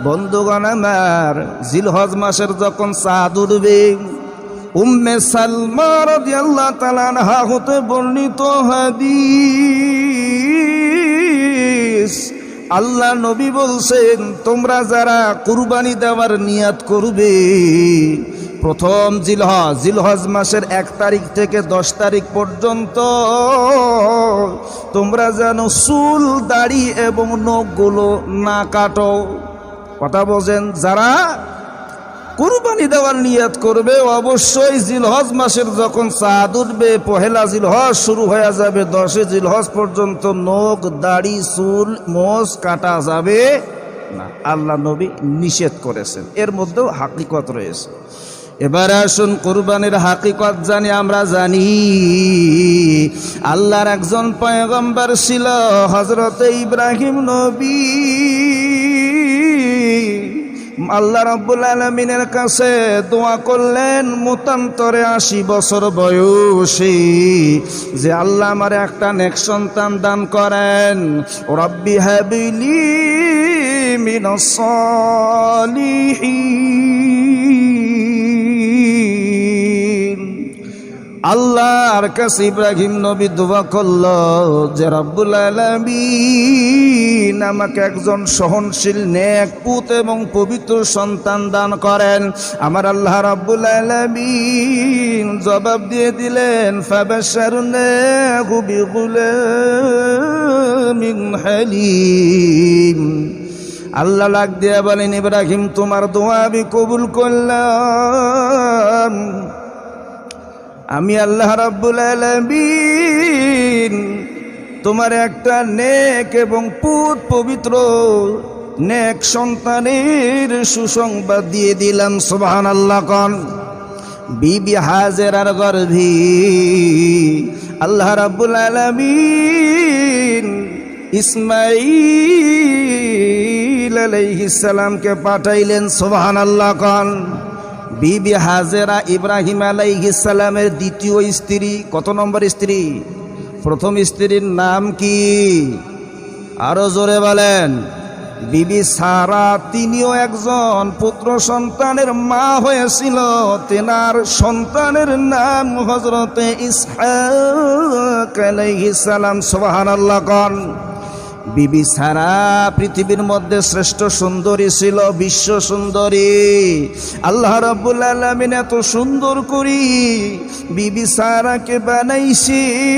বন্ধুগণ আমার, জিলহজ মাসের যখন চাঁদ উঠবে, উম্মে সালমা রাদিয়াল্লাহু তাআলা আনহা হতে বর্ণিত হাদিস, আল্লাহ নবী বলছেন, তোমরা যারা কুরবানি দেওয়ার নিয়াত করবে, প্রথম জিলহজ মাসের 1 তারিখ থেকে 10 তারিখ পর্যন্ত তোমরা যেন চুল, দাড়ি এবং নখগুলো না কাটো। কথা বোঝেন? যারা কুরবানি দেওয়ার নিয়াত করবে অবশ্যই জিলহজ মাসের যখন চাঁদ উঠবে, পহেলা জিলহজ শুরু হয়ে যাবে, 10 জিলহজ পর্যন্ত নখ, দাড়ি, চুল, মোষ কাটা যাবে না। আল্লাহ নবী নিষেধ করেছেন, এর মধ্যেও হাকিকত রয়েছে। এবার আসুন কুরবানির হাকিকত জানি। আমরা জানি আল্লাহর একজন পয়গম্বর ছিল হযরতে ইব্রাহিম নবী। আল্লাহ রাব্বুল আলামিনের কাছে দোয়া করলেন মতান্তরে 80 বছর বয়সে, যে আল্লাহ আমার একটা নেক সন্তান দান করেন। রব্বি হাবিলি মিনাস সালিহিন। আল্লাহর কাছে ইব্রাহিম নবী দোয়া করল যে রব্বুল আলামিন আমাকে একজন সহনশীল, নেক, পুত এবং পবিত্র সন্তান দান করেন। আমার আল্লাহ রব্বুল আলামিন জবাব দিয়ে দিলেন, ফাবাশশারনাহু বিগুলামিন হালিম। আল্লাহ লাগ দিয়ে বলেন, ইব্রাহিম তোমার দোয়া আমি কবুল করলাম। আমি আল্লাহ রাব্বুল আলামিন তোমার একটা নেক এবং পুত পবিত্র নেক সন্তানের সুসংবাদ দিয়ে দিলাম। সুবহানাল্লাহ কোন। বিবি হাজেরার গর্ভে আল্লাহ রাব্বুল আলামিন ইসমাঈল আলাইহিস সালামকে পাঠাইলেন। সুবহানাল্লাহ কোন। বিবি হাজেরা ইব্রাহিম আলাইহিস সালামের দ্বিতীয় স্ত্রী। কত নম্বর স্ত্রী? প্রথম স্ত্রীর নাম কি? আরো জোরে বলেন। বিবি সারা, তিনিও একজন পুত্র সন্তানের মা হয়েছিল। তেনার সন্তানের নাম হযরতে ইসহাক আলাইহিস সালাম। সুবহানাল্লাহ কোন। বিবি সারা পৃথিবীর মধ্যে শ্রেষ্ঠ সুন্দরী ছিল, বিশ্ব সুন্দরী। আল্লাহ রাব্বুল আলামিন এত সুন্দর করি বিবি সারাকে বানাইছেন।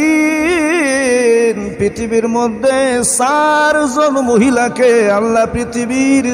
পৃথিবীর মধ্যে 4 জন মহিলাকে আল্লাহ পৃথিবীর